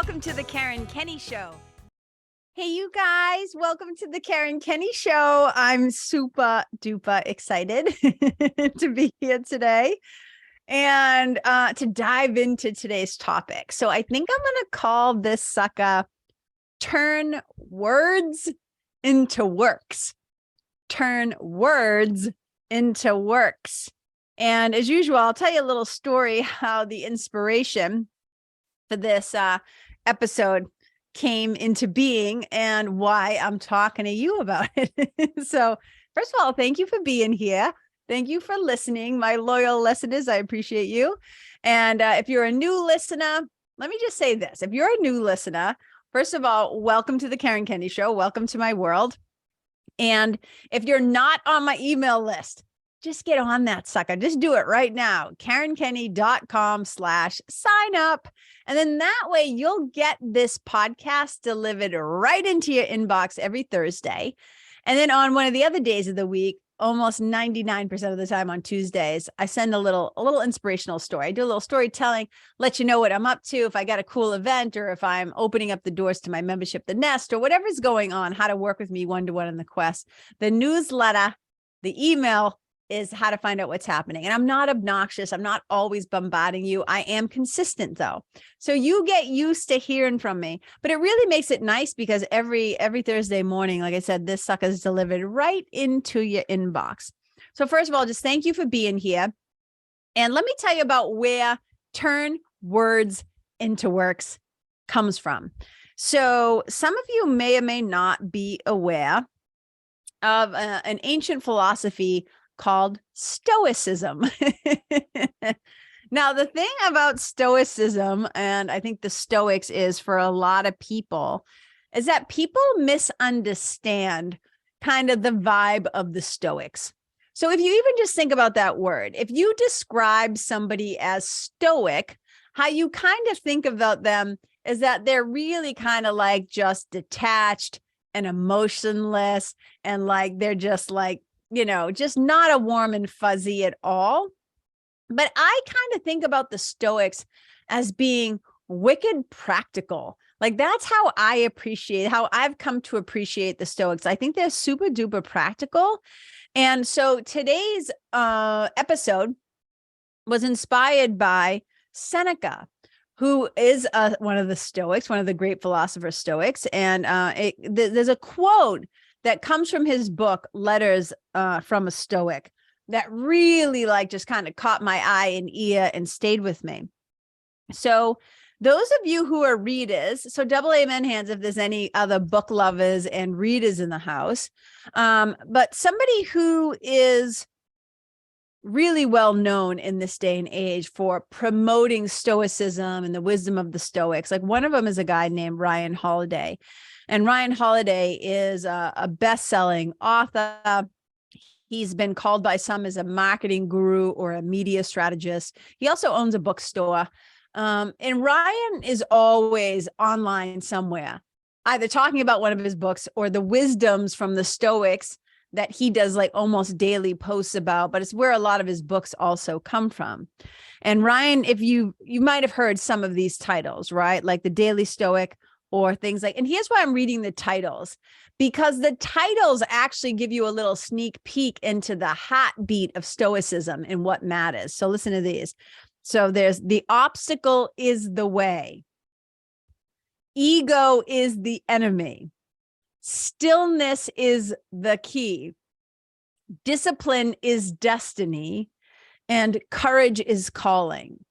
Welcome to the Kenney Show. Hey, you guys, welcome to the Kenney Show. I'm super duper excited to be here today and to dive into today's topic. So I think I'm going to call this sucker Turn Words into Works. Turn words into works. And as usual, I'll tell you a little story how the inspiration for this episode came into being and why I'm talking to you about it. So first of all, thank you for being here. Thank you for listening, my loyal listeners. I appreciate you. And if you're a new listener, let me just say this. If you're a new listener, first of all, welcome to the Kenney Show. Welcome to my world. And if you're not on my email list, just get on that sucker. Just do it right now. KarenKenney.com/sign up. And then that way you'll get this podcast delivered right into your inbox every Thursday. And then on one of the other days of the week, almost 99% of the time on Tuesdays, I send a little inspirational story. I do a little storytelling, let you know what I'm up to, if I got a cool event or if I'm opening up the doors to my membership, The Nest, or whatever's going on, how to work with me one-to-one in the quest. The newsletter, the email is how to find out what's happening. And I'm not obnoxious. I'm not always bombarding you. I am consistent though. So you get used to hearing from me, but it really makes it nice because every Thursday morning, like I said, this sucker is delivered right into your inbox. So first of all, just thank you for being here. And let me tell you about where Turn Words into Works comes from. So some of you may or may not be aware of an ancient philosophy called Stoicism. Now, the thing about Stoicism, and I think the Stoics is for a lot of people, is that people misunderstand kind of the vibe of the Stoics. So if you even just think about that word, if you describe somebody as Stoic, how you kind of think about them is that they're really kind of like just detached and emotionless, and like they're just like, you know, just not a warm and fuzzy at all. But I kind of think about the Stoics as being wicked practical. Like that's how I've come to appreciate the Stoics. I think they're super duper practical. And so today's episode was inspired by Seneca, who is one of the Stoics, one of the great philosopher Stoics. And there's a quote that comes from his book, Letters from a Stoic, that really like just kind of caught my eye and ear and stayed with me. So those of you who are readers, so double amen hands if there's any other book lovers and readers in the house, but somebody who is really well known in this day and age for promoting Stoicism and the wisdom of the Stoics. Like one of them is a guy named Ryan Holiday. And Ryan Holiday is a best-selling author. He's been called by some as a marketing guru or a media strategist. He also owns a bookstore. And Ryan is always online somewhere, either talking about one of his books or the wisdoms from the Stoics that he does like almost daily posts about, but it's where a lot of his books also come from. And Ryan, if you might have heard some of these titles, right? Like the Daily Stoic, or things like, and here's why I'm reading the titles, because the titles actually give you a little sneak peek into the heartbeat of Stoicism and what matters. So listen to these. So there's the obstacle is the way. Ego is the enemy. Stillness is the key. Discipline is destiny. And courage is calling.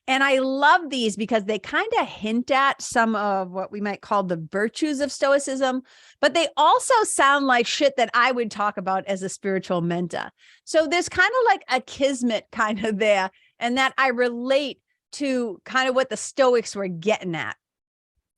And I love these because they kind of hint at some of what we might call the virtues of Stoicism, but they also sound like shit that I would talk about as a spiritual mentor. So there's kind of like a kismet kind of there, and that I relate to kind of what the Stoics were getting at.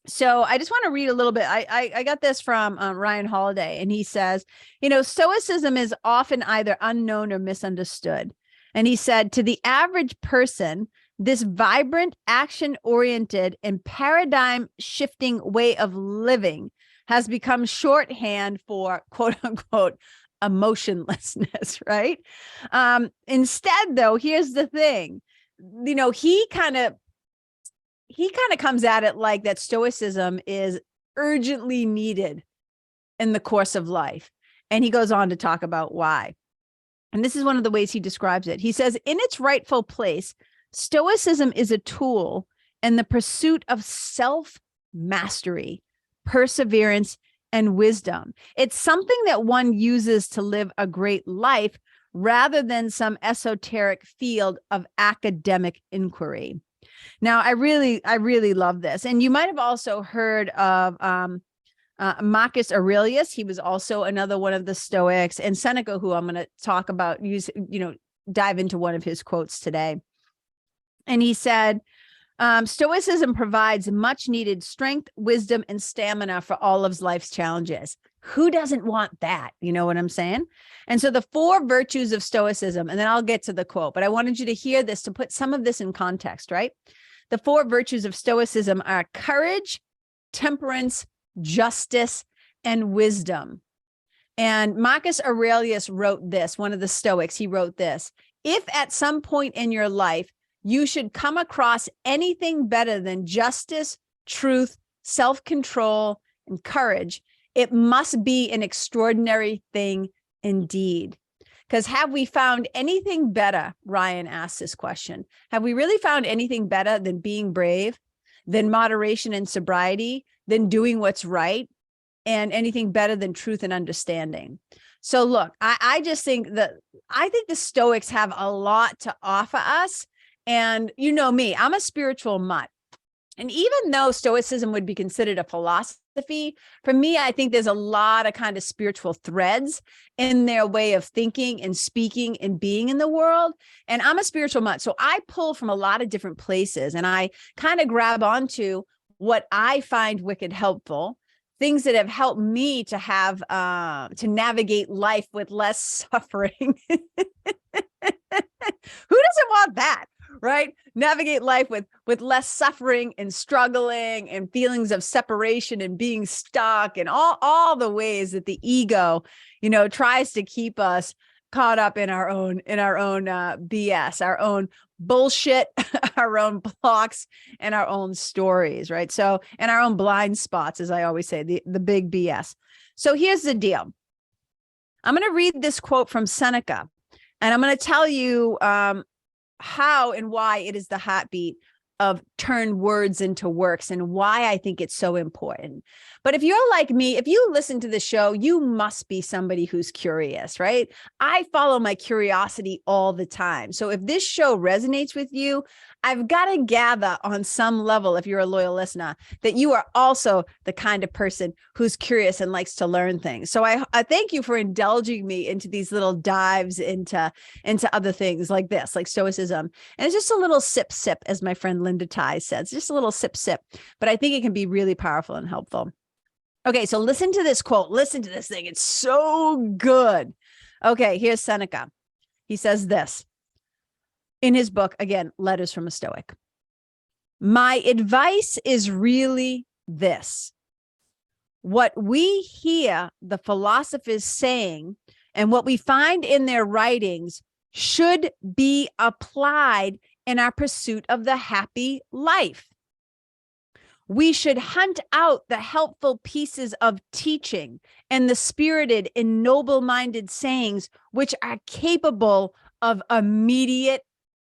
So I just want to read a little bit. I got this from Ryan Holiday, and he says, you know, Stoicism is often either unknown or misunderstood. And he said, to the average person, this vibrant, action-oriented, and paradigm-shifting way of living has become shorthand for, quote unquote, emotionlessness, right? Instead, though, here's the thing. You know, he he kind of comes at it like that stoicism is urgently needed in the course of life. And he goes on to talk about why. And this is one of the ways he describes it. He says, in its rightful place, stoicism is a tool in the pursuit of self-mastery, perseverance, and wisdom. It's something that one uses to live a great life rather than some esoteric field of academic inquiry. Now, I really love this. And you might have also heard of Marcus Aurelius. He was also another one of the Stoics, and Seneca, who I'm going to talk about, dive into one of his quotes today. And he said, Stoicism provides much needed strength, wisdom, and stamina for all of life's challenges. Who doesn't want that? You know what I'm saying? And so the 4 virtues of Stoicism, and then I'll get to the quote, but I wanted you to hear this to put some of this in context, right? The 4 virtues of Stoicism are courage, temperance, justice, and wisdom. And Marcus Aurelius wrote this, one of the Stoics, he wrote this: if at some point in your life you should come across anything better than justice, truth, self-control, and courage, it must be an extraordinary thing indeed. Because have we found anything better? Ryan asked this question. Have we really found anything better than being brave, than moderation and sobriety, than doing what's right, and anything better than truth and understanding? So look, I just think I think the Stoics have a lot to offer us. And you know me, I'm a spiritual mutt. And even though Stoicism would be considered a philosophy, for me, I think there's a lot of kind of spiritual threads in their way of thinking and speaking and being in the world. And I'm a spiritual mutt. So I pull from a lot of different places, and I kind of grab onto what I find wicked helpful, things that have helped me to have, to navigate life with less suffering. Who doesn't want that? Right? Navigate life with less suffering and struggling and feelings of separation and being stuck and all the ways that the ego, tries to keep us caught up in our own BS, our own bullshit, our own blocks, and our own stories, right? So, and our own blind spots, as I always say, the big BS. So here's the deal. I'm going to read this quote from Seneca, and I'm going to tell you how and why it is the heartbeat of turn words into works and why I think it's so important. But if you're like me, if you listen to the show, you must be somebody who's curious, right? I follow my curiosity all the time. So if this show resonates with you, I've got to gather on some level, if you're a loyal listener, that you are also the kind of person who's curious and likes to learn things. So I thank you for indulging me into these little dives into other things like this, like Stoicism. And it's just a little sip, as my friend Linda Ty says, just a little sip, but I think it can be really powerful and helpful. Okay, so listen to this quote. Listen to this thing. It's so good. Okay, here's Seneca. He says this in his book, again, Letters from a Stoic. My advice is really this: what we hear the philosophers saying and what we find in their writings should be applied in our pursuit of the happy life. We should hunt out the helpful pieces of teaching and the spirited and noble-minded sayings which are capable of immediate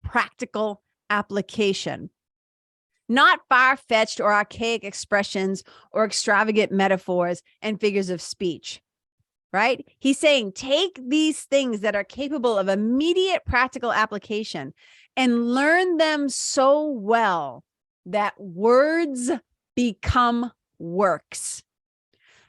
practical application, not far-fetched or archaic expressions or extravagant metaphors and figures of speech, right? He's saying, take these things that are capable of immediate practical application and learn them so well that words become works.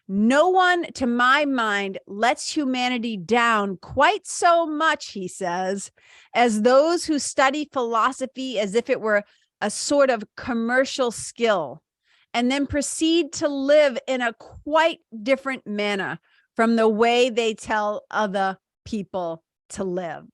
No one, to my mind, lets humanity down quite so much, he says, as those who study philosophy as if it were a sort of commercial skill, and then proceed to live in a quite different manner from the way they tell other people to live.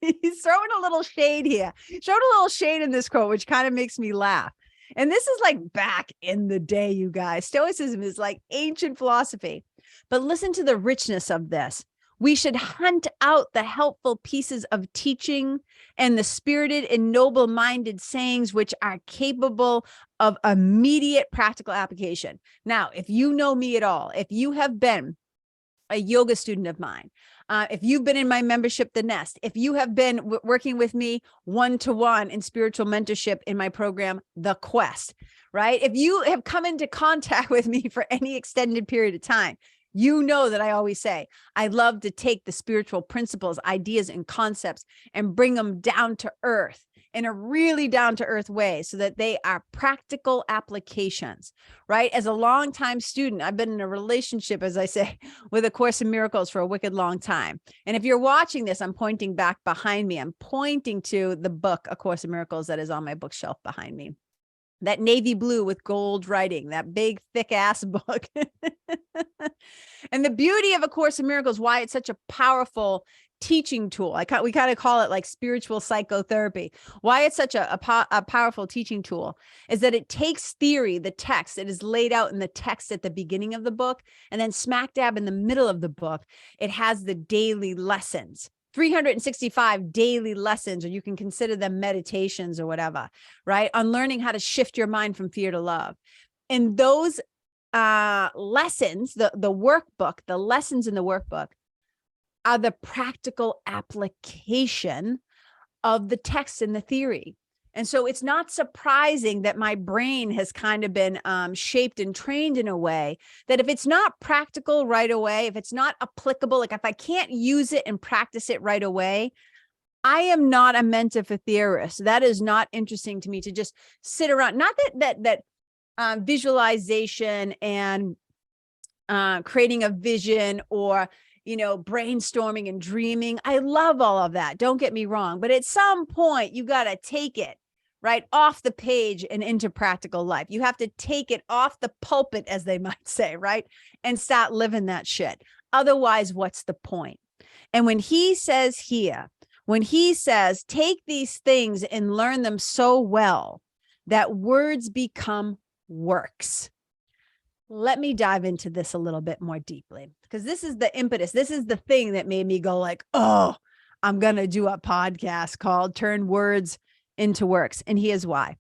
He's throwing a little shade here. Showed a little shade in this quote, which kind of makes me laugh. And this is like back in the day, you guys. Stoicism is like ancient philosophy. But listen to the richness of this. We should hunt out the helpful pieces of teaching and the spirited and noble-minded sayings which are capable of immediate practical application. Now, if you know me at all, if you have been a yoga student of mine, if you've been in my membership, The Nest, if you have been working with me one-to-one in spiritual mentorship in my program, The Quest, right? If you have come into contact with me for any extended period of time, you know that I always say, I love to take the spiritual principles, ideas, and concepts and bring them down to earth in a really down to earth way so that they are practical applications, right? As a longtime student, I've been in a relationship, as I say, with A Course in Miracles for a wicked long time. And if you're watching this, I'm pointing back behind me. I'm pointing to the book, A Course in Miracles, that is on my bookshelf behind me. That navy blue with gold writing, that big, thick ass book. And the beauty of A Course in Miracles, why it's such a powerful teaching tool. We kind of call it like spiritual psychotherapy. Why it's such a powerful teaching tool is that it takes theory, the text that is laid out in the text at the beginning of the book, and then smack dab in the middle of the book, it has the daily lessons. 365 daily lessons, or you can consider them meditations or whatever, right? On learning how to shift your mind from fear to love. And those lessons, the workbook, the lessons in the workbook are the practical application of the text and the theory. And so it's not surprising that my brain has kind of been shaped and trained in a way that if it's not practical right away, if it's not applicable, like if I can't use it and practice it right away, I am not a mentor for theorists. That is not interesting to me to just sit around. Not that visualization and creating a vision or, brainstorming and dreaming. I love all of that. Don't get me wrong. But at some point, you got to take it right off the page and into practical life. You have to take it off the pulpit, as they might say, right? And start living that shit. Otherwise, what's the point? And when he says here, take these things and learn them so well that words become works. Let me dive into this a little bit more deeply, because this is the impetus. This is the thing that made me go like, oh, I'm going to do a podcast called Turn Words into Works. And here's why.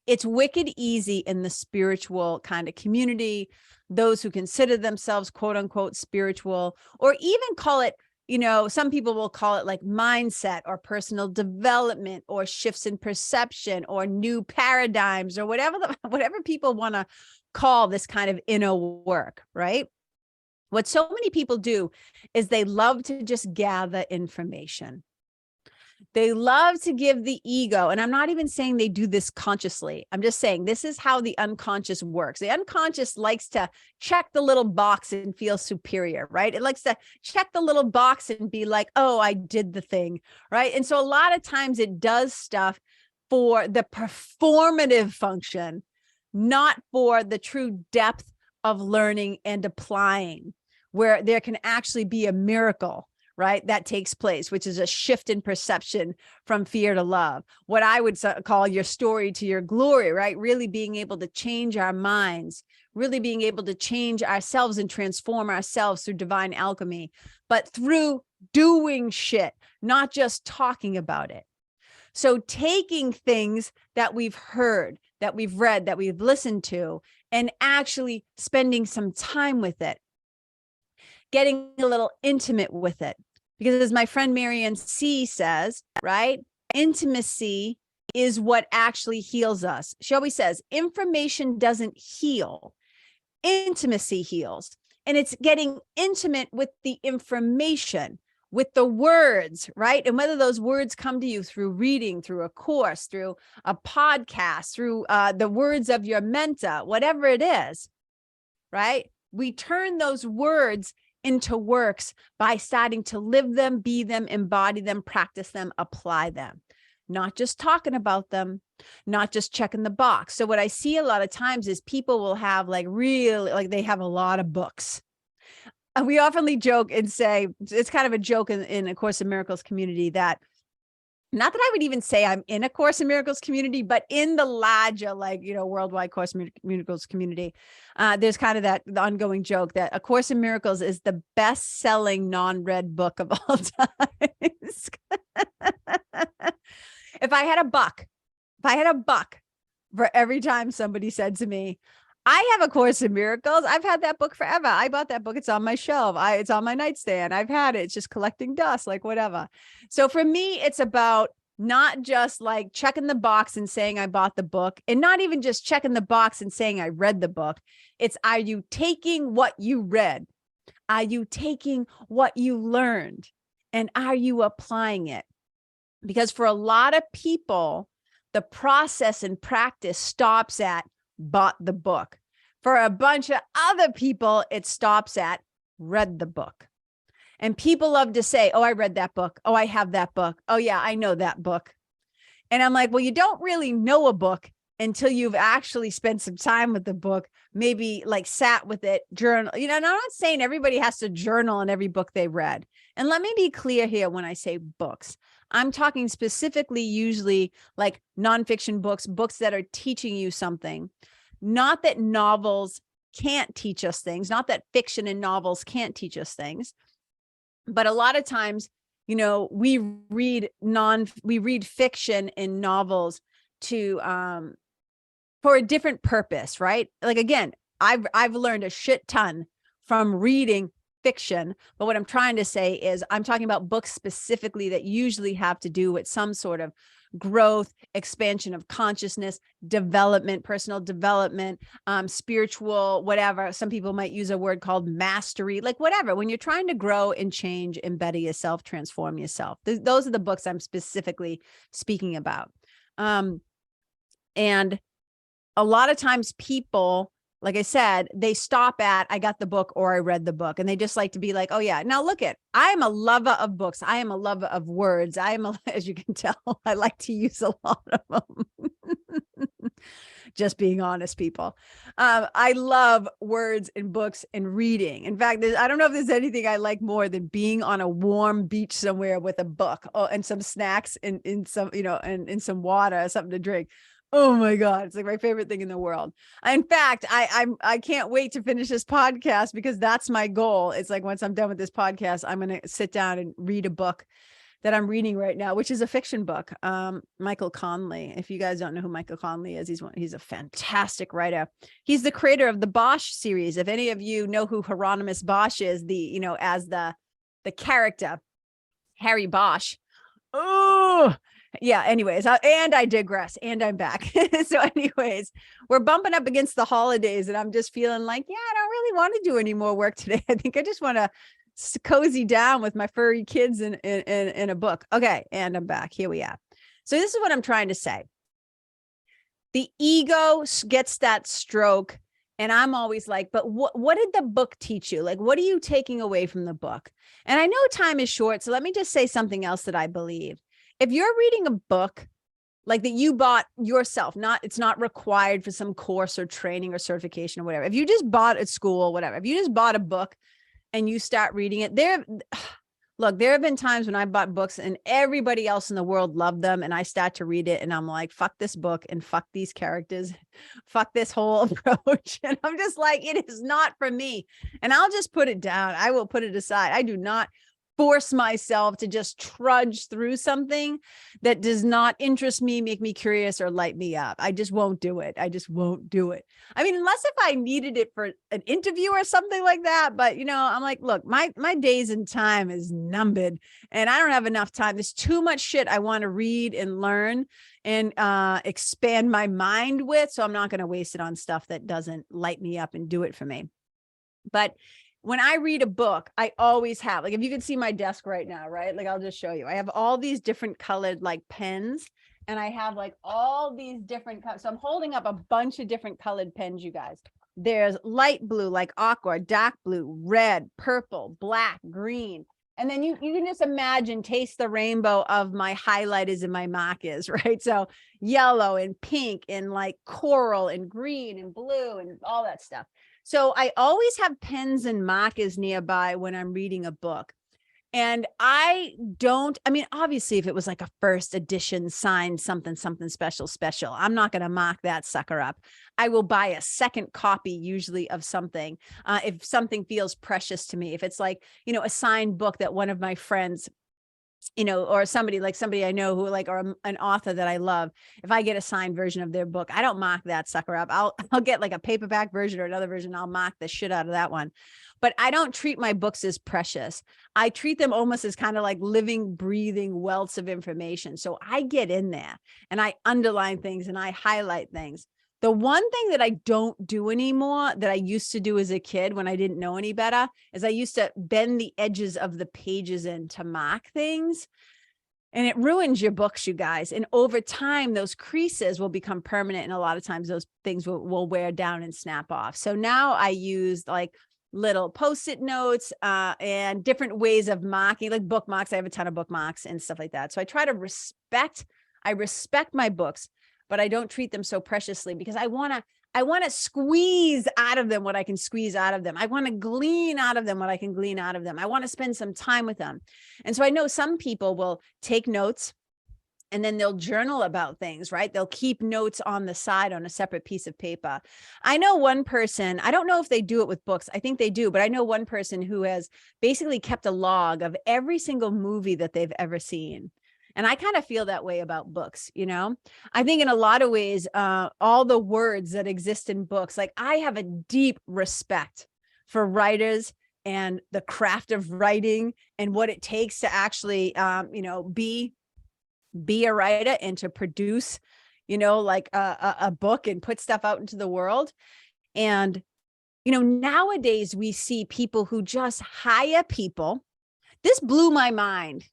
It's wicked easy in the spiritual kind of community, those who consider themselves quote unquote spiritual, or even call it, some people will call it like mindset or personal development or shifts in perception or new paradigms or whatever people want to call this kind of inner work, right? What so many people do is they love to just gather information. They love to give the ego, and I'm not even saying they do this consciously. I'm just saying this is how the unconscious works. The unconscious likes to check the little box and feel superior, right? It likes to check the little box and be like, oh, I did the thing, right? And so a lot of times it does stuff for the performative function, not for the true depth of learning and applying, where there can actually be a miracle, right? That takes place, which is a shift in perception from fear to love. What I would call your story to your glory, right? Really being able to change our minds, really being able to change ourselves and transform ourselves through divine alchemy, but through doing shit, not just talking about it. So taking things that we've heard, that we've read, that we've listened to, and actually spending some time with it, getting a little intimate with it. Because as my friend Marianne C says, right? Intimacy is what actually heals us. She always says, information doesn't heal. Intimacy heals. And it's getting intimate with the information, with the words, right? And whether those words come to you through reading, through a course, through a podcast, through the words of your mentor, whatever it is, right? We turn those words into works by starting to live them, be them, embody them, practice them, apply them, not just talking about them, not just checking the box. So what I see a lot of times is people will have they have a lot of books. And we often joke and say, it's kind of a joke in A Course in Miracles community that not that I would even say I'm in a Course in Miracles community, but in the larger, like, worldwide Course in Miracles community, there's kind of the ongoing joke that A Course in Miracles is the best-selling non-read book of all times. If I had a buck for every time somebody said to me, I have A Course in Miracles, I've had that book forever. I bought that book. It's on my shelf. It's on my nightstand. I've had it. It's just collecting dust, like whatever. So for me, it's about not just like checking the box and saying I bought the book, and not even just checking the box and saying I read the book. It's, are you taking what you read? Are you taking what you learned? And are you applying it? Because for a lot of people, the process and practice stops at bought the book. For a bunch of other people, it stops at read the book. And people love to say, oh, I read that book. Oh, I have that book. Oh yeah, I know that book. And I'm like, well, you don't really know a book until you've actually spent some time with the book, maybe like sat with it, journal. And I'm not saying everybody has to journal in every book they read. And let me be clear here when I say books. I'm talking specifically usually like nonfiction books, books that are teaching you something. Not that novels can't teach us things, not that fiction and novels can't teach us things. But a lot of times, we read fiction and novels to for a different purpose, right? Like, again, I've learned a shit ton from reading fiction, but what I'm trying to say is I'm talking about books specifically that usually have to do with some sort of growth, expansion of consciousness, development, personal development, spiritual, whatever. Some people might use a word called mastery, like whatever. When you're trying to grow and change, embody yourself, transform yourself. Those are the books I'm specifically speaking about. And a lot of times people, like I said, they stop at, I got the book or I read the book. And they just like to be like, oh yeah, now look at, I'm a lover of books. I am a lover of words. As you can tell, I like to use a lot of them. Just being honest, people. I love words and books and reading. In fact, I don't know if there's anything I like more than being on a warm beach somewhere with a book and some snacks and some, and some water, something to drink. Oh my God. It's like my favorite thing in the world. In fact, I can't wait to finish this podcast because that's my goal. It's like, once I'm done with this podcast, I'm going to sit down and read a book that I'm reading right now, which is a fiction book. Michael Conley. If you guys don't know who Michael Conley is, he's a fantastic writer. He's the creator of the Bosch series. If any of you know who Hieronymus Bosch is, as the character, Harry Bosch. Oh, yeah. Anyways, and I digress, and I'm back. So anyways, we're bumping up against the holidays and I'm just feeling like, yeah, I don't really want to do any more work today. I think I just want to cozy down with my furry kids in a book. Okay. And I'm back. Here we are. So this is what I'm trying to say. The ego gets that stroke. And I'm always like, but what did the book teach you? Like, what are you taking away from the book? And I know time is short. So let me just say something else that I believe. If you're reading a book like that you bought yourself, it's not required for some course or training or certification or whatever. If you just bought at school, whatever, if you just bought a book and you start reading it, there have been times when I bought books and everybody else in the world loved them. And I start to read it and I'm like, fuck this book and fuck these characters, fuck this whole approach. And I'm just like, it is not for me. And I'll just put it down. I will put it aside. I do not force myself to just trudge through something that does not interest me, make me curious, or light me up. I just won't do it. I just won't do it. I mean, unless if I needed it for an interview or something like that. But, I'm like, look, my days and time is numbered and I don't have enough time. There's too much shit I want to read and learn and expand my mind with. So I'm not going to waste it on stuff that doesn't light me up and do it for me. But when I read a book, I always have, like, if you can see my desk right now, right? Like, I'll just show you. I have all these different colored like pens and I have like all these different colors. So I'm holding up a bunch of different colored pens, you guys. There's light blue, like aqua, dark blue, red, purple, black, green. And then you can just imagine, taste the rainbow of my highlighters and my markers, right? So yellow and pink and like coral and green and blue and all that stuff. So I always have pens and markers nearby when I'm reading a book. And I mean, obviously, if it was like a first edition signed something special, I'm not going to mock that sucker up. I will buy a second copy usually of something. If something feels precious to me, if it's like, a signed book that one of my friends, or somebody I know who or an author that I love, if I get a signed version of their book, I don't mock that sucker up. I'll get like a paperback version or another version. I'll mock the shit out of that one. But I don't treat my books as precious. I treat them almost as kind of like living, breathing welts of information. So I get in there and I underline things and I highlight things. The one thing that I don't do anymore that I used to do as a kid when I didn't know any better is I used to bend the edges of the pages in to mark things. And it ruins your books, you guys. And over time, those creases will become permanent. And a lot of times those things will wear down and snap off. So now I use like little Post-it notes and different ways of marking, like bookmarks. I have a ton of bookmarks and stuff like that. So I try to respect my books, but I don't treat them so preciously because I want to squeeze out of them what I can squeeze out of them. I want to glean out of them what I can glean out of them. I want to spend some time with them. And so I know some people will take notes and then they'll journal about things, right? They'll keep notes on the side on a separate piece of paper. I know one person, I don't know if they do it with books. I think they do, but I know one person who has basically kept a log of every single movie that they've ever seen. And I kind of feel that way about books, I think in a lot of ways, all the words that exist in books, like I have a deep respect for writers and the craft of writing and what it takes to actually, be a writer and to produce, like a book and put stuff out into the world. And, nowadays we see people who just hire people. This blew my mind.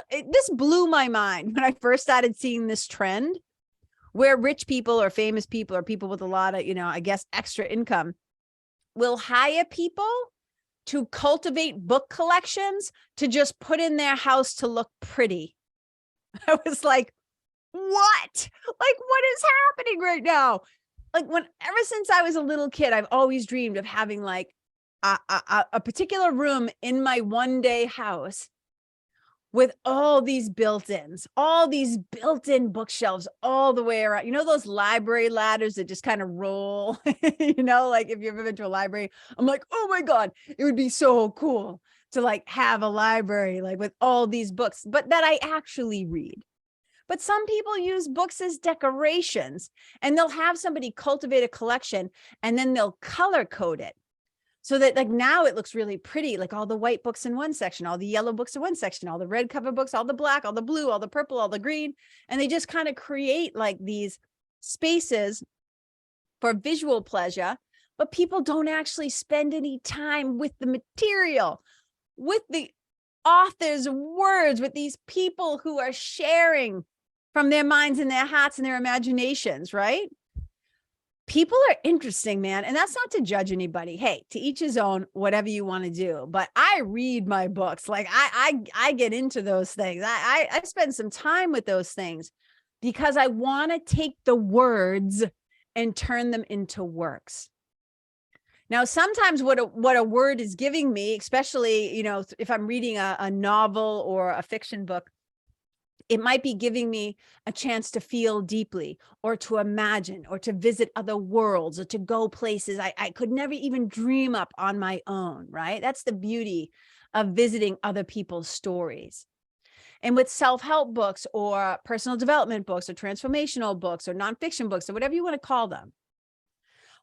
This blew my mind when I first started seeing this trend where rich people or famous people or people with a lot of, I guess, extra income will hire people to cultivate book collections to just put in their house to look pretty. I was like, what? Like, what is happening right now? Like ever since I was a little kid, I've always dreamed of having like a particular room in my one-day house with all these built-ins, all these built-in bookshelves all the way around. Those library ladders that just kind of roll, like if you've ever been to a library, I'm like, oh my God, it would be so cool to like have a library, like with all these books, but that I actually read. But some people use books as decorations and they'll have somebody cultivate a collection and then they'll color code it. So that like now it looks really pretty, like all the white books in one section, all the yellow books in one section, all the red cover books, all the black, all the blue, all the purple, all the green. And they just kind of create like these spaces for visual pleasure, but people don't actually spend any time with the material, with the author's words, with these people who are sharing from their minds and their hearts and their imaginations, right? People are interesting, man. And that's not to judge anybody. Hey, to each his own, whatever you want to do. But I read my books. Like I get into those things. I spend some time with those things because I want to take the words and turn them into works. Now, sometimes what a word is giving me, especially, if I'm reading a novel or a fiction book, it might be giving me a chance to feel deeply or to imagine or to visit other worlds or to go places I could never even dream up on my own, right? That's the beauty of visiting other people's stories. And with self-help books or personal development books or transformational books or nonfiction books or whatever you want to call them,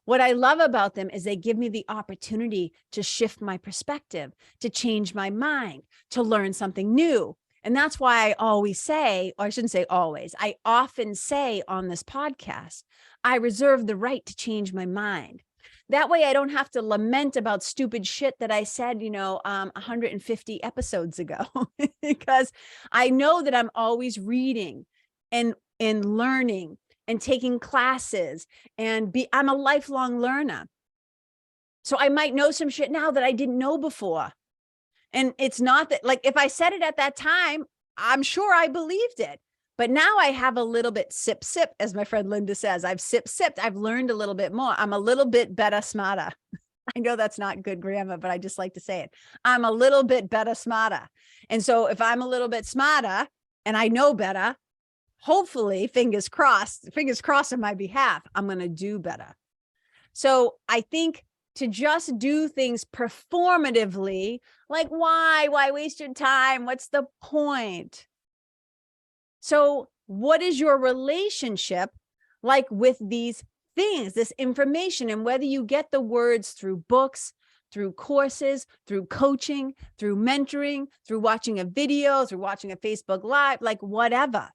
what I love about them is they give me the opportunity to shift my perspective, to change my mind, to learn something new. And that's why I always say, or I shouldn't say always, I often say on this podcast, I reserve the right to change my mind. That way I don't have to lament about stupid shit that I said, 150 episodes ago, because I know that I'm always reading and learning and taking classes and I'm a lifelong learner. So I might know some shit now that I didn't know before. And it's not that, like, if I said it at that time, I'm sure I believed it. But now I have a little bit sip, as my friend Linda says. I've sipped. I've learned a little bit more. I'm a little bit better, smarter. I know that's not good grammar, but I just like to say it. I'm a little bit better, smarter. And so if I'm a little bit smarter and I know better, hopefully, fingers crossed on my behalf, I'm going to do better. So I think to just do things performatively, like why waste your time? What's the point? So what is your relationship like with these things, this information, and whether you get the words through books, through courses, through coaching, through mentoring, through watching a video, through watching a Facebook Live, like whatever.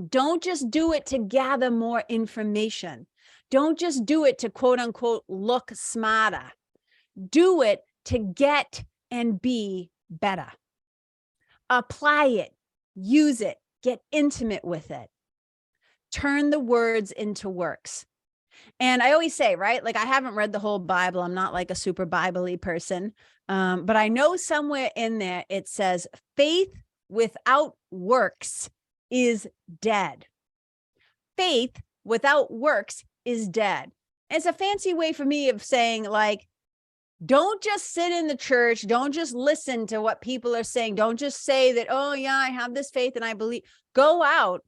Don't just do it to gather more information. Don't just do it to quote unquote look smarter. Do it to get and be better. Apply it, use it, get intimate with it. Turn the words into works. And I always say, right, like I haven't read the whole Bible. I'm not like a super Bible-y person. But I know somewhere in there it says faith without works is dead. Faith without works is dead. And it's a fancy way for me of saying, like, don't just sit in the church. Don't just listen to what people are saying. Don't just say that, oh yeah, I have this faith and I believe. Go out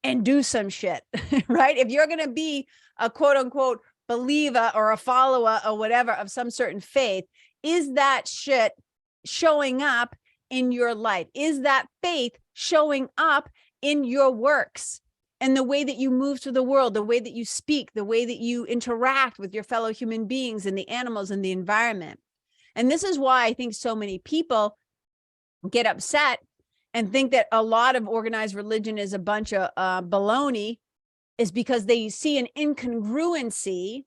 and do some shit, right? If you're going to be a quote unquote believer or a follower or whatever of some certain faith, is that shit showing up in your life? Is that faith showing up in your works and the way that you move through the world, the way that you speak, the way that you interact with your fellow human beings and the animals and the environment? And this is why I think so many people get upset and think that a lot of organized religion is a bunch of baloney, is because they see an incongruency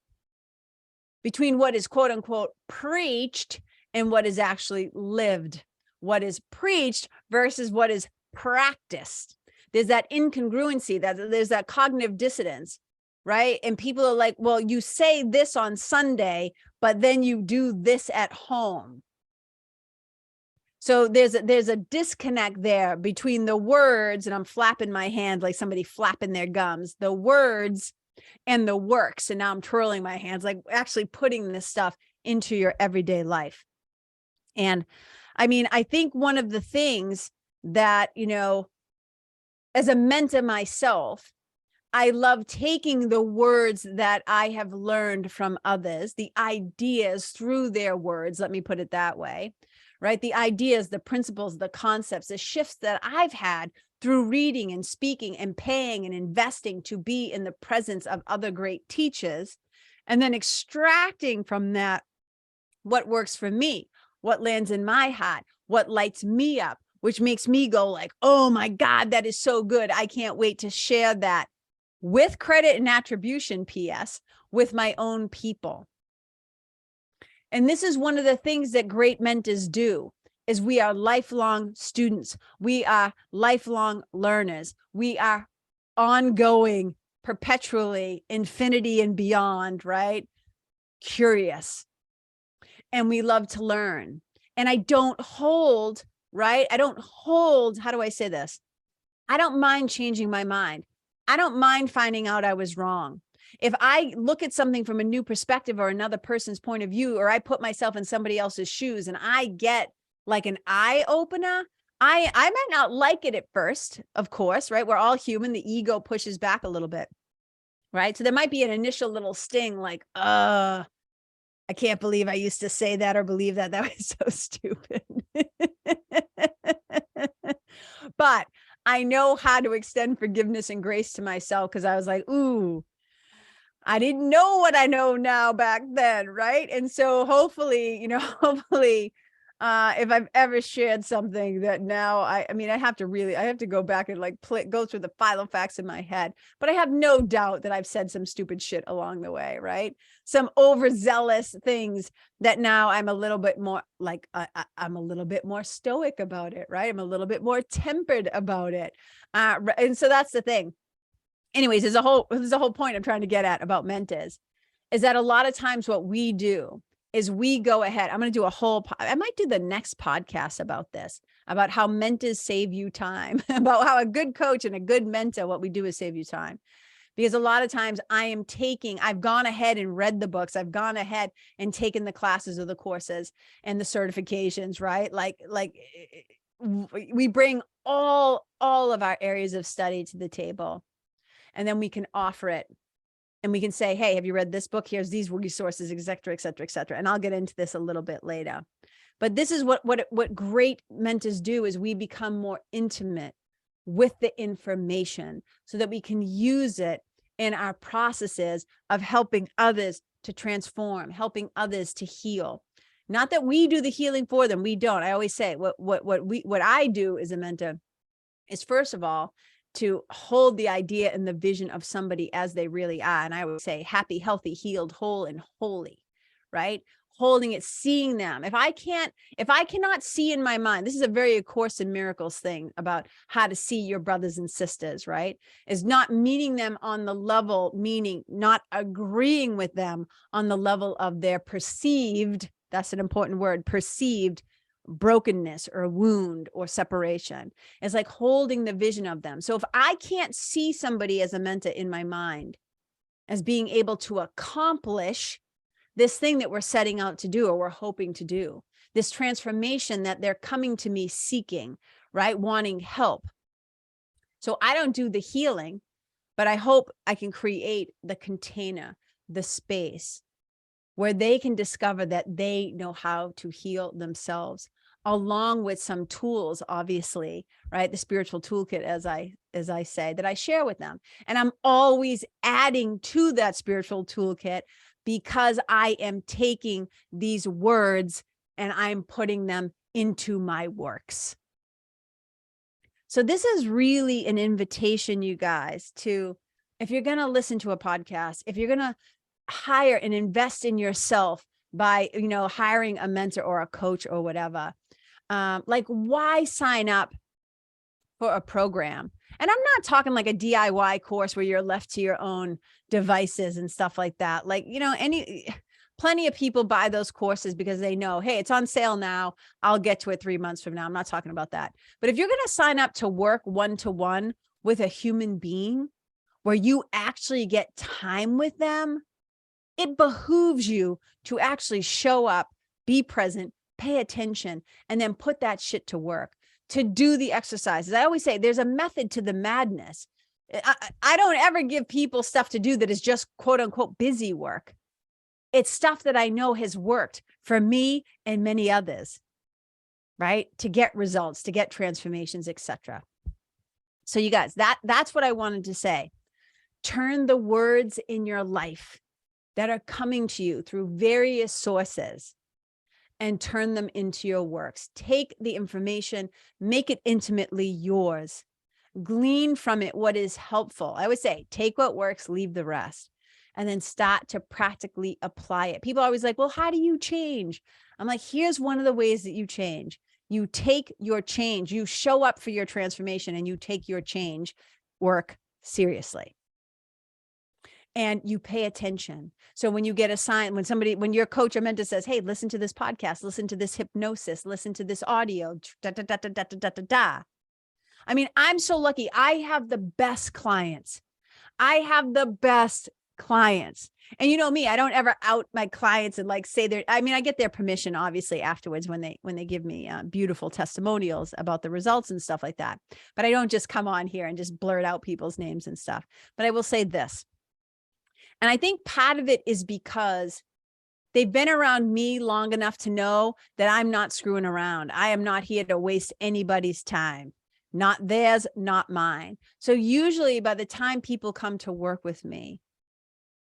between what is quote unquote preached and what is actually lived, what is preached versus what is practiced. There's that incongruency, that there's that cognitive dissonance, right? And people are like, well, you say this on Sunday, but then you do this at home. So there's a disconnect there between the words, and I'm flapping my hand like somebody flapping their gums, the words and the works. And now I'm twirling my hands, like actually putting this stuff into your everyday life. And I mean, I think one of the things that, you know, as a mentor myself, I love taking the words that I have learned from others, the ideas through their words, let me put it that way, right? The ideas, the principles, the concepts, the shifts that I've had through reading and speaking and paying and investing to be in the presence of other great teachers, and then extracting from that what works for me, what lands in my heart, what lights me up, which makes me go like, oh my God, that is so good. I can't wait to share that with credit and attribution, PS, with my own people. And this is one of the things that great mentors do, is we are lifelong students. We are lifelong learners. We are ongoing, perpetually, infinity and beyond, right? Curious. And we love to learn. And I don't hold, right? I don't hold, how do I say this? I don't mind changing my mind. I don't mind finding out I was wrong. If I look at something from a new perspective or another person's point of view, or I put myself in somebody else's shoes and I get like an eye opener, I might not like it at first, of course, right? We're all human. The ego pushes back a little bit, right? So there might be an initial little sting like, I can't believe I used to say that or believe that. That was so stupid. But I know how to extend forgiveness and grace to myself, because I was like, ooh, I didn't know what I know now back then, right? And so hopefully, you know, hopefully, if I've ever shared something that now I mean, I have to go back and like go through the file facts in my head, but I have no doubt that I've said some stupid shit along the way, right? Some overzealous things that now I'm a little bit more like, I'm a little bit more stoic about it, right? I'm a little bit more tempered about it. And so that's the thing. Anyways, there's a whole point I'm trying to get at about mentors, is that a lot of times what we do is we go ahead. I'm going to do I might do the next podcast about this, about how mentors save you time, about how a good coach and a good mentor, what we do is save you time. because a lot of times I've gone ahead and read the books. I've gone ahead and taken the classes or the courses and the certifications, right? Like we bring all of our areas of study to the table, and then we can offer it. And we can say, hey, have you read this book? Here's these resources, et cetera, et cetera, et cetera. And I'll get into this a little bit later. But this is what great mentors do, is we become more intimate with the information so that we can use it in our processes of helping others to transform, helping others to heal. Not that we do the healing for them. We don't. I always say what I do as a mentor is, first of all, to hold the idea and the vision of somebody as they really are. And I would say happy, healthy, healed, whole, and holy, right? Holding it, seeing them. If I cannot see in my mind, this is a very A Course in Miracles thing about how to see your brothers and sisters, right? Is not meeting them on the level, meaning not agreeing with them on the level of their perceived, that's an important word, perceived brokenness or wound or separation. It's like holding the vision of them. So if I can't see somebody as a mentor in my mind as being able to accomplish this thing that we're setting out to do, or we're hoping to do, this transformation that they're coming to me seeking, right? Wanting help. So I don't do the healing, but I hope I can create the container, the space where they can discover that they know how to heal themselves, along with some tools, obviously, right? The spiritual toolkit, as I say, that I share with them. And I'm always adding to that spiritual toolkit, because I am taking these words and I'm putting them into my works. So this is really an invitation, you guys, to, if you're going to listen to a podcast, if you're going to hire and invest in yourself by, hiring a mentor or a coach or whatever, like, why sign up for a program? And I'm not talking like a DIY course where you're left to your own devices and stuff like that. Like, plenty of people buy those courses because they know, hey, it's on sale now, I'll get to it 3 months from now. I'm not talking about that. But if you're going to sign up to work one-to-one with a human being where you actually get time with them, it behooves you to actually show up, be present, pay attention, and then put that shit to work, to do the exercises. I always say there's a method to the madness. I don't ever give people stuff to do that is just quote unquote busy work. It's stuff that I know has worked for me and many others, right? To get results, to get transformations, etc. So you guys, that's what I wanted to say. Turn the words in your life that are coming to you through various sources and turn them into your works. Take the information, make it intimately yours. Glean from it what is helpful. I would say, take what works, leave the rest, and then start to practically apply it. People are always like, well, how do you change? I'm like, here's one of the ways that you change. You take your change, you show up for your transformation, and you take your change work seriously. And you pay attention. So when you get a sign, when your coach or mentor says, hey, listen to this podcast, listen to this hypnosis, listen to this audio, da, da, da, da, da, da, da, da. I mean, I'm so lucky. I have the best clients. And you know me, I don't ever out my clients and like say I get their permission obviously afterwards when they give me beautiful testimonials about the results and stuff like that. But I don't just come on here and just blurt out people's names and stuff. But I will say this. And I think part of it is because they've been around me long enough to know that I'm not screwing around. I am not here to waste anybody's time, not theirs, not mine. So usually by the time people come to work with me,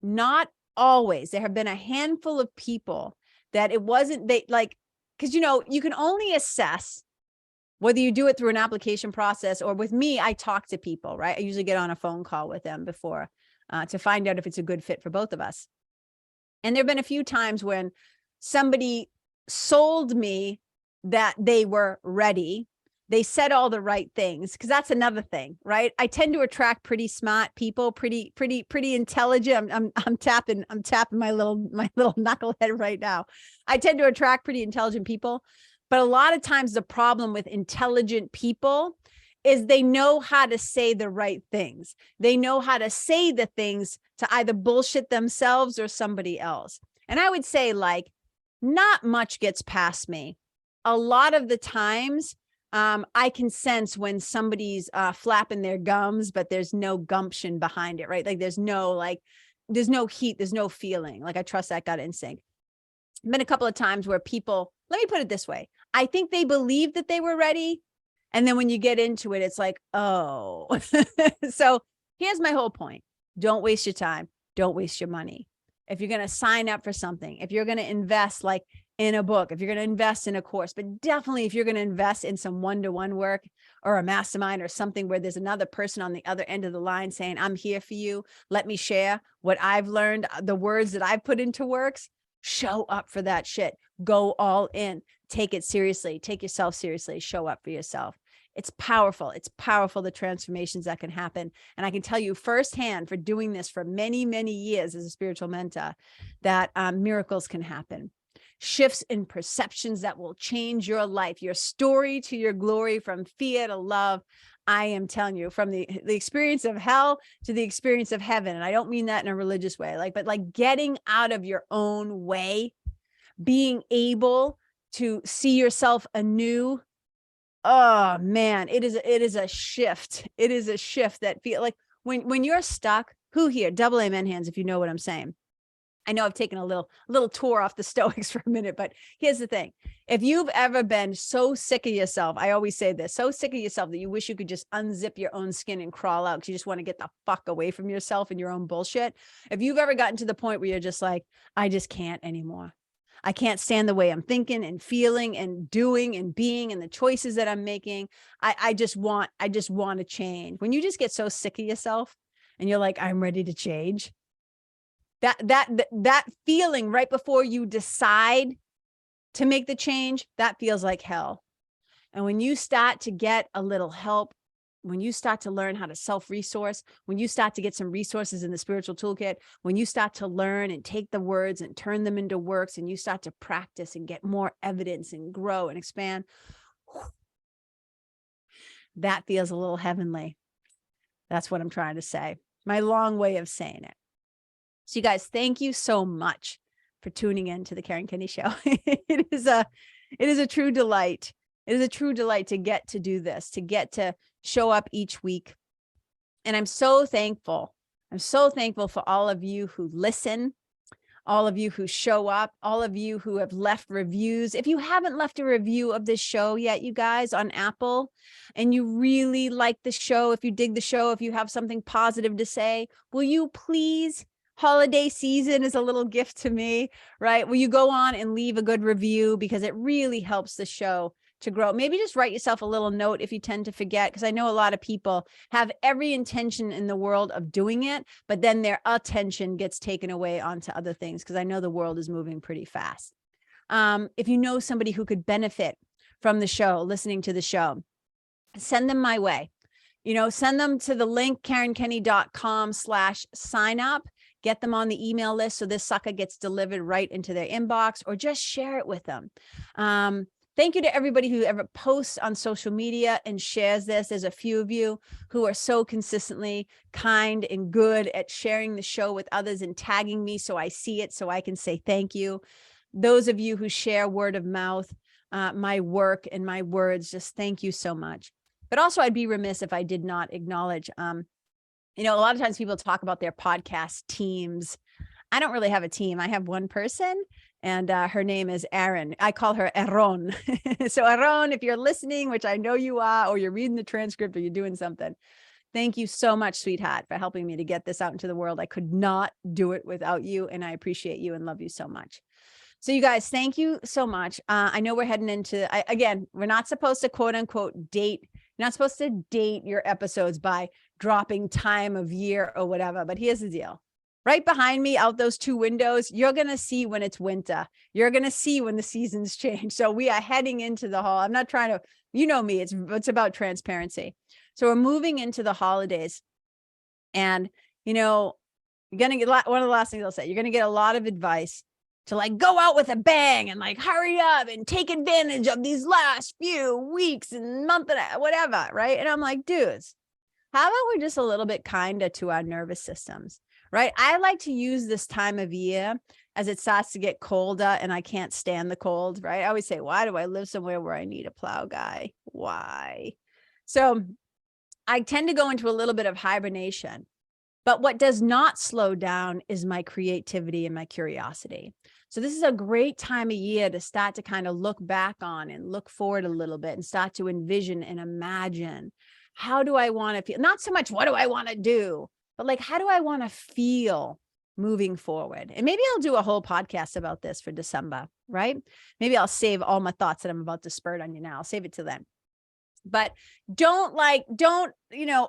not always, there have been a handful of people that it wasn't, because you can only assess whether you do it through an application process or with me, I talk to people, right? I usually get on a phone call with them before to find out if it's a good fit for both of us. And there've been a few times when somebody sold me that they were ready. They said all the right things, because that's another thing, right? I tend to attract pretty smart people, pretty intelligent. I'm tapping my little knucklehead right now. I tend to attract pretty intelligent people, but a lot of times the problem with intelligent people is they know how to say the right things. They know how to say the things to either bullshit themselves or somebody else. And I would say, like, not much gets past me. A lot of the times, I can sense when somebody's flapping their gums, but there's no gumption behind it, right? Like there's no heat, there's no feeling. Like I trust that gut instinct. Been a couple of times where people, let me put it this way. I think they believed that they were ready. And then when you get into it, it's like, oh. So here's my whole point. Don't waste your time. Don't waste your money. If you're going to sign up for something, if you're going to invest like in a book, if you're going to invest in a course, but definitely if you're going to invest in some one-to-one work or a mastermind or something where there's another person on the other end of the line saying, I'm here for you. Let me share what I've learned, the words that I've put into works. Show up for that shit. Go all in. Take it seriously. Take yourself seriously. Show up for yourself. It's powerful. It's powerful, the transformations that can happen. And I can tell you firsthand, for doing this for many, many years as a spiritual mentor, that miracles can happen. Shifts in perceptions that will change your life, your story to your glory, from fear to love. I am telling you, from the experience of hell to the experience of heaven. And I don't mean that in a religious way, but like getting out of your own way, being able to see yourself anew. Oh man, it is a shift. It is a shift that feel like when you're stuck. Who here? Double amen hands if you know what I'm saying. I know I've taken a little tour off the Stoics for a minute, but here's the thing. If you've ever been so sick of yourself, I always say this, so sick of yourself that you wish you could just unzip your own skin and crawl out because you just want to get the fuck away from yourself and your own bullshit. If you've ever gotten to the point where you're just like, I just can't anymore. I can't stand the way I'm thinking and feeling and doing and being and the choices that I'm making. I just want to change. When you just get so sick of yourself and you're like, I'm ready to change. That feeling right before you decide to make the change, that feels like hell. And when you start to get a little help, when you start to learn how to self-resource, when you start to get some resources in the spiritual toolkit, when you start to learn and take the words and turn them into works, and you start to practice and get more evidence and grow and expand, that feels a little heavenly. That's what I'm trying to say. My long way of saying it. So you guys, thank you so much for tuning in to the Karen Kenney Show. It is a true delight. It is a true delight to get to do this, to get to show up each week. And I'm so thankful. I'm so thankful for all of you who listen, all of you who show up, all of you who have left reviews. If you haven't left a review of this show yet, you guys, on Apple, and you really like the show, if you dig the show, if you have something positive to say, will you please? Holiday season is a little gift to me, right? Will you go on and leave a good review, because it really helps the show to grow. Maybe just write yourself a little note if you tend to forget, because I know a lot of people have every intention in the world of doing it, but then their attention gets taken away onto other things, because I know the world is moving pretty fast. If you know somebody who could benefit from the show, listening to the show, send them my way. Send them to the link, KarenKenney.com/sign up. Get them on the email list so this sucker gets delivered right into their inbox, or just share it with them. Thank you to everybody who ever posts on social media and shares this. There's a few of you who are so consistently kind and good at sharing the show with others and tagging me so I see it, so I can say thank you. Those of you who share word of mouth, my work and my words, just thank you so much. But also, I'd be remiss if I did not acknowledge, a lot of times people talk about their podcast teams. I don't really have a team. I have one person, and her name is Erin. I call her Eron. So Eron, if you're listening, which I know you are, or you're reading the transcript, or you're doing something, thank you so much, sweetheart, for helping me to get this out into the world. I could not do it without you, and I appreciate you and love you so much. So you guys, thank you so much. I know we're heading into, again, we're not supposed to quote unquote date. You're not supposed to date your episodes by dropping time of year or whatever, but here's the deal. Right behind me, out those two windows, you're going to see when it's winter. You're going to see when the seasons change. So we are heading into the fall. I'm not trying to, me, it's about transparency. So we're moving into the holidays, and, you're going to get one of the last things I'll say, you're going to get a lot of advice to like go out with a bang and like hurry up and take advantage of these last few weeks and month and whatever, right? And I'm like, dudes, how about we're just a little bit kinder to our nervous systems, right? I like to use this time of year as it starts to get colder and I can't stand the cold, right? I always say, why do I live somewhere where I need a plow guy? Why? So I tend to go into a little bit of hibernation. But what does not slow down is my creativity and my curiosity. So this is a great time of year to start to kind of look back on and look forward a little bit and start to envision and imagine, how do I want to feel? Not so much what do I want to do, but like, how do I want to feel moving forward? And maybe I'll do a whole podcast about this for December, right? Maybe I'll save all my thoughts that I'm about to spurt on you now. I'll save it to then. But don't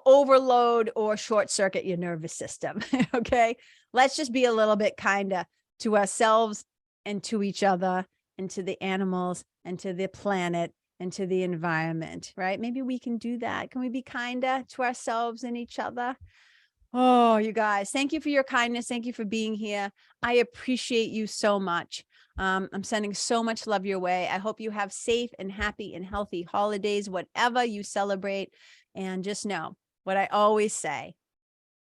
overload or short circuit your nervous system. Okay. Let's just be a little bit kinder to ourselves and to each other and to the animals and to the planet and to the environment, right? Maybe we can do that. Can we be kinder to ourselves and each other? Oh, you guys, thank you for your kindness. Thank you for being here. I appreciate you so much. I'm sending so much love your way. I hope you have safe and happy and healthy holidays, whatever you celebrate. And just know what I always say.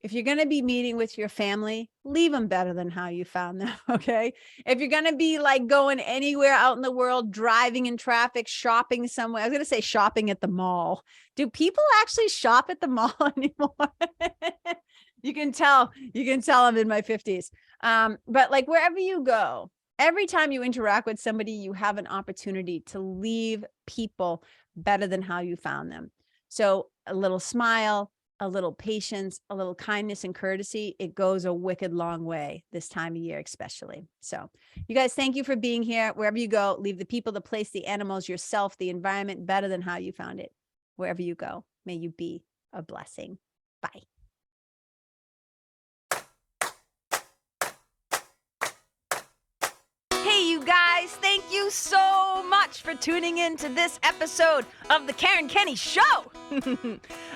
If you're going to be meeting with your family, leave them better than how you found them. Okay. If you're going to be like going anywhere out in the world, driving in traffic, shopping somewhere, I was going to say shopping at the mall. Do people actually shop at the mall anymore? You can tell I'm in my 50s. But like wherever you go, every time you interact with somebody, you have an opportunity to leave people better than how you found them. So a little smile, a little patience, a little kindness and courtesy, it goes a wicked long way this time of year, especially. So you guys, thank you for being here. Wherever you go, leave the people, the place, the animals, yourself, the environment better than how you found it. Wherever you go, may you be a blessing. Bye. Hey, you guys, thank you so much for tuning in to this episode of the Karen Kenney Show.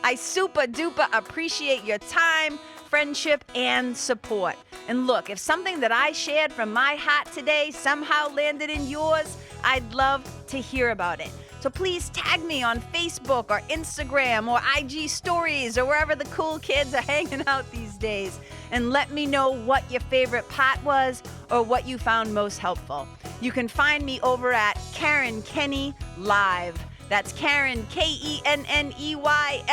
I super duper appreciate your time, friendship, and support. And look, if something that I shared from my heart today somehow landed in yours, I'd love to hear about it. So please tag me on Facebook or Instagram or IG stories or wherever the cool kids are hanging out these days. And let me know what your favorite part was or what you found most helpful. You can find me over at Karen Kenney Live. That's Karen, KENNEYLIVE.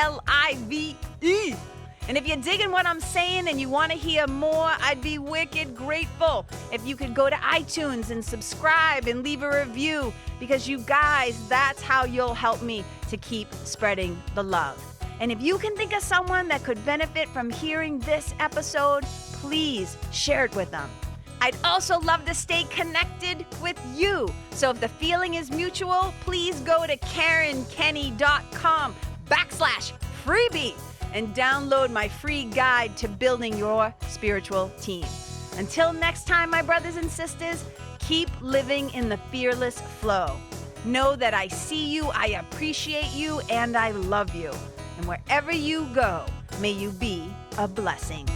And if you're digging what I'm saying and you want to hear more, I'd be wicked grateful if you could go to iTunes and subscribe and leave a review, because you guys, that's how you'll help me to keep spreading the love. And if you can think of someone that could benefit from hearing this episode, please share it with them. I'd also love to stay connected with you. So if the feeling is mutual, please go to KarenKenney.com/freebie and download my free guide to building your spiritual team. Until next time, my brothers and sisters, keep living in the fearless flow. Know that I see you, I appreciate you, and I love you. And wherever you go, may you be a blessing.